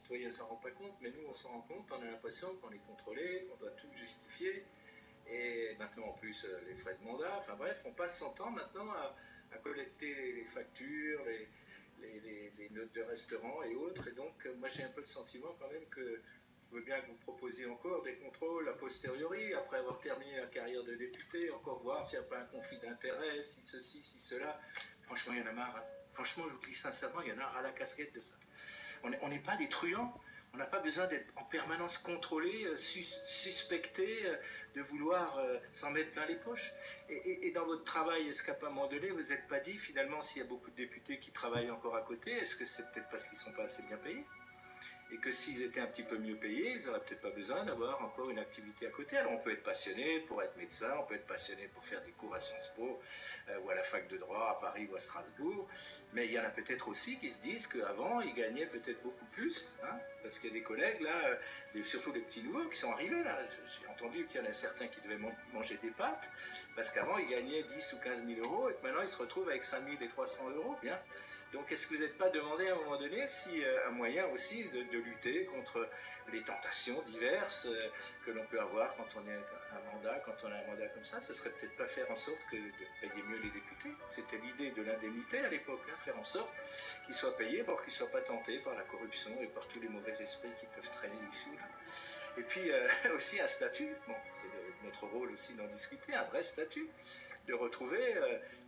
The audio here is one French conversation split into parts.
citoyen ne s'en rend pas compte, mais nous on s'en rend compte, on a l'impression qu'on est contrôlé, qu'on doit tout justifier, et maintenant en plus les frais de mandat, enfin bref, on passe son temps maintenant à collecter les factures, les notes de restaurant et autres, et donc moi j'ai un peu le sentiment quand même que je veux bien que vous proposiez encore des contrôles a posteriori, après avoir terminé la carrière de député, encore voir s'il n'y a pas un conflit d'intérêts, si ceci, si cela. Franchement, il y en a marre. Hein. Franchement, je vous dis sincèrement, il y en a ras la casquette de ça. On n'est pas des truands. On n'a pas besoin d'être en permanence contrôlé, suspecté, de vouloir s'en mettre plein les poches. Et dans votre travail, est-ce qu'à un moment donné, vous n'êtes pas dit, finalement, s'il y a beaucoup de députés qui travaillent encore à côté, est-ce que c'est peut-être parce qu'ils ne sont pas assez bien payés ? Et que s'ils étaient un petit peu mieux payés, ils n'auraient peut-être pas besoin d'avoir encore une activité à côté. Alors on peut être passionné pour être médecin, on peut être passionné pour faire des cours à Sciences Po, ou à la fac de droit à Paris ou à Strasbourg, mais il y en a peut-être aussi qui se disent qu'avant ils gagnaient peut-être beaucoup plus, hein, parce qu'il y a des collègues là, surtout des petits nouveaux qui sont arrivés là, j'ai entendu qu'il y en a certains qui devaient manger des pâtes, parce qu'avant ils gagnaient 10 ou 15 000 euros, et que maintenant ils se retrouvent avec 5 000 et 300 euros, bien. Donc est-ce que vous n'êtes pas demandé à un moment donné si un moyen aussi de lutter contre les tentations diverses que l'on peut avoir quand on est un mandat, quand on a un mandat comme ça, serait peut-être pas faire en sorte de payer mieux les députés. C'était l'idée de l'indemnité à l'époque, hein, faire en sorte qu'ils soient payés pour qu'ils ne soient pas tentés par la corruption et par tous les mauvais esprits qui peuvent traîner dessous. Là. Et puis aussi un statut, bon, c'est notre rôle aussi d'en discuter, un vrai statut. De retrouver,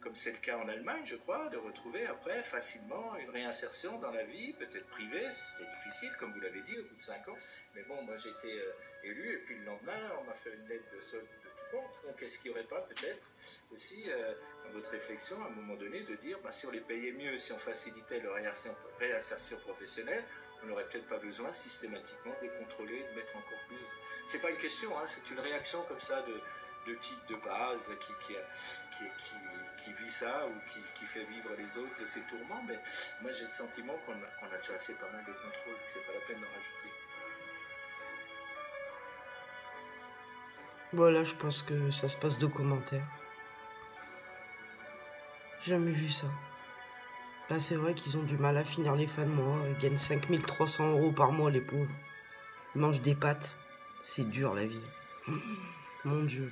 comme c'est le cas en Allemagne, je crois, de retrouver après facilement une réinsertion dans la vie, peut-être privée, c'est difficile, comme vous l'avez dit, au bout de 5 ans. Mais bon, moi j'ai été élu, et puis le lendemain, on m'a fait une lettre de solde de tout compte. Donc est-ce qu'il n'y aurait pas peut-être aussi, dans votre réflexion, à un moment donné, de dire, bah, si on les payait mieux, si on facilitait leur réinsertion professionnelle, on n'aurait peut-être pas besoin systématiquement de les contrôler, de mettre encore plus. C'est pas une question, hein, c'est une réaction comme ça de type de base qui vit ça ou qui fait vivre les autres de ses tourments, mais moi j'ai le sentiment qu'on a déjà assez pas mal de contrôle, que c'est pas la peine d'en rajouter. Bon là je pense que ça se passe de commentaires. Jamais vu ça. Là c'est vrai qu'ils ont du mal à finir les fins de mois, ils gagnent 5300 € par mois les pauvres. Ils mangent des pâtes, c'est dur la vie. Mon Dieu.